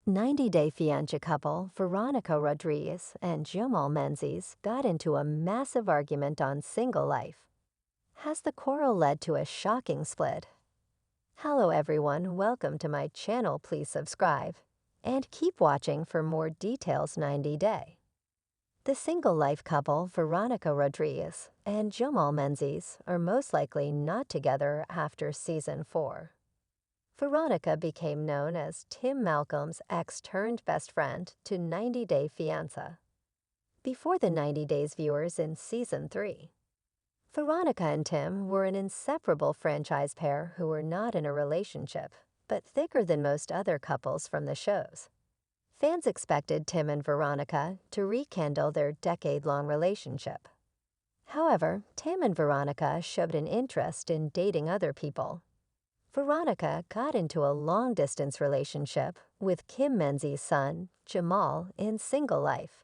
90-day fiancé couple Veronica Rodriguez and Jamal Menzies got into a massive argument on single life. Has the quarrel led to a shocking split? Hello everyone, welcome to my channel. Please subscribe and keep watching for more details. 90-day. The single life couple Veronica Rodriguez and Jamal Menzies are most likely not together after season 4. Veronica became known as Tim Malcolm's ex-turned-best friend to 90-day fiancé before the 90 Days viewers in Season 3. Veronica and Tim were an inseparable franchise pair who were not in a relationship, but thicker than most other couples from the shows. Fans expected Tim and Veronica to rekindle their decade-long relationship. However, Tim and Veronica showed an interest in dating other people. Veronica got into a long-distance relationship with Kim Menzies' son, Jamal, in single life.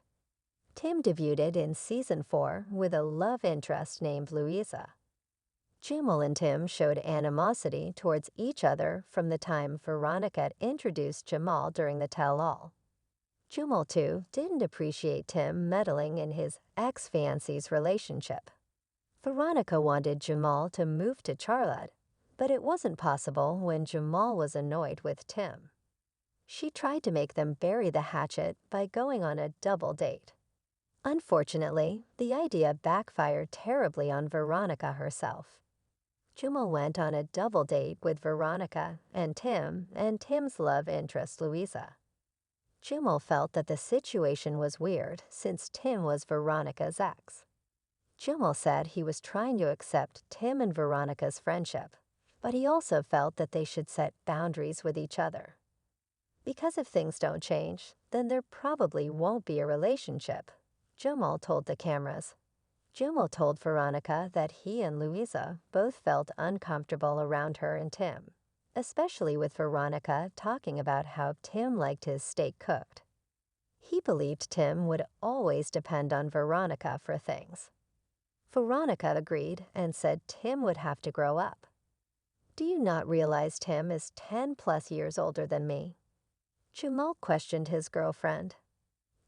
Tim debuted in Season 4 with a love interest named Louisa. Jamal and Tim showed animosity towards each other from the time Veronica introduced Jamal during the tell-all. Jamal, too, didn't appreciate Tim meddling in his ex-fiancé's relationship. Veronica wanted Jamal to move to Charlotte, but it wasn't possible when Jamal was annoyed with Tim. She tried to make them bury the hatchet by going on a double date. Unfortunately, the idea backfired terribly on Veronica herself. Jamal went on a double date with Veronica and Tim's love interest Louisa. Jamal felt that the situation was weird since Tim was Veronica's ex. Jamal said he was trying to accept Tim and Veronica's friendship, but he also felt that they should set boundaries with each other. Because if things don't change, then there probably won't be a relationship, Jamal told the cameras. Jamal told Veronica that he and Louisa both felt uncomfortable around her and Tim, especially with Veronica talking about how Tim liked his steak cooked. He believed Tim would always depend on Veronica for things. Veronica agreed and said Tim would have to grow up. Do you not realize Tim is 10+ years older than me? Jamal questioned his girlfriend.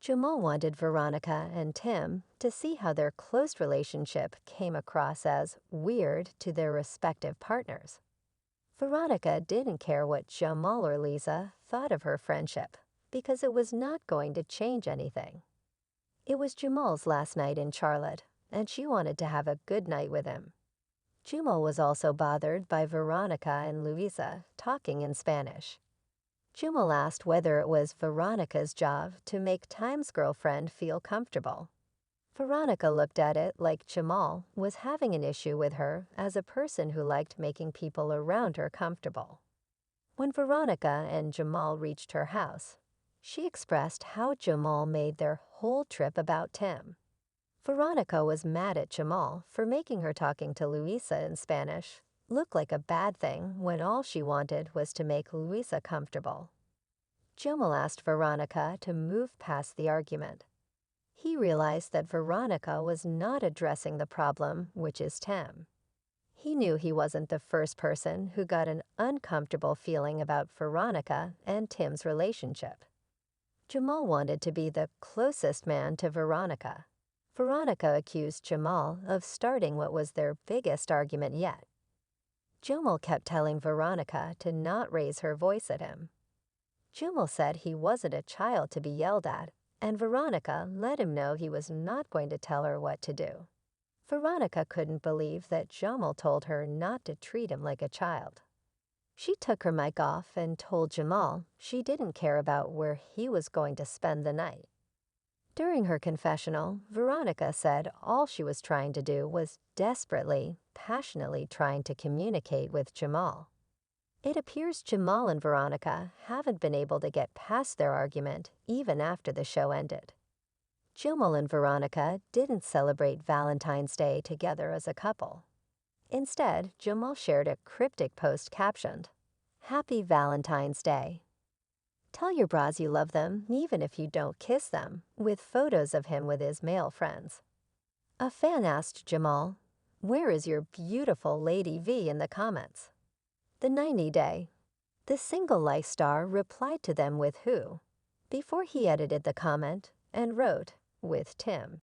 Jamal wanted Veronica and Tim to see how their close relationship came across as weird to their respective partners. Veronica didn't care what Jamal or Lisa thought of her friendship because it was not going to change anything. It was Jamal's last night in Charlotte, and she wanted to have a good night with him. Jamal was also bothered by Veronica and Louisa talking in Spanish. Jamal asked whether it was Veronica's job to make Tim's girlfriend feel comfortable. Veronica looked at it like Jamal was having an issue with her as a person who liked making people around her comfortable. When Veronica and Jamal reached her house, she expressed how Jamal made their whole trip about Tim. Veronica was mad at Jamal for making her talking to Louisa in Spanish look like a bad thing when all she wanted was to make Louisa comfortable. Jamal asked Veronica to move past the argument. He realized that Veronica was not addressing the problem, which is Tim. He knew he wasn't the first person who got an uncomfortable feeling about Veronica and Tim's relationship. Jamal wanted to be the closest man to Veronica. Veronica accused Jamal of starting what was their biggest argument yet. Jamal kept telling Veronica to not raise her voice at him. Jamal said he wasn't a child to be yelled at, and Veronica let him know he was not going to tell her what to do. Veronica couldn't believe that Jamal told her not to treat him like a child. She took her mic off and told Jamal she didn't care about where he was going to spend the night. During her confessional, Veronica said all she was trying to do was desperately, passionately trying to communicate with Jamal. It appears Jamal and Veronica haven't been able to get past their argument even after the show ended. Jamal and Veronica didn't celebrate Valentine's Day together as a couple. Instead, Jamal shared a cryptic post captioned, "Happy Valentine's Day." Tell your bras you love them even if you don't kiss them, with photos of him with his male friends. A fan asked Jamal, "Where is your beautiful Lady V?" in the comments. The 90-day. The single life star replied to them with who before he edited the comment and wrote with Tim.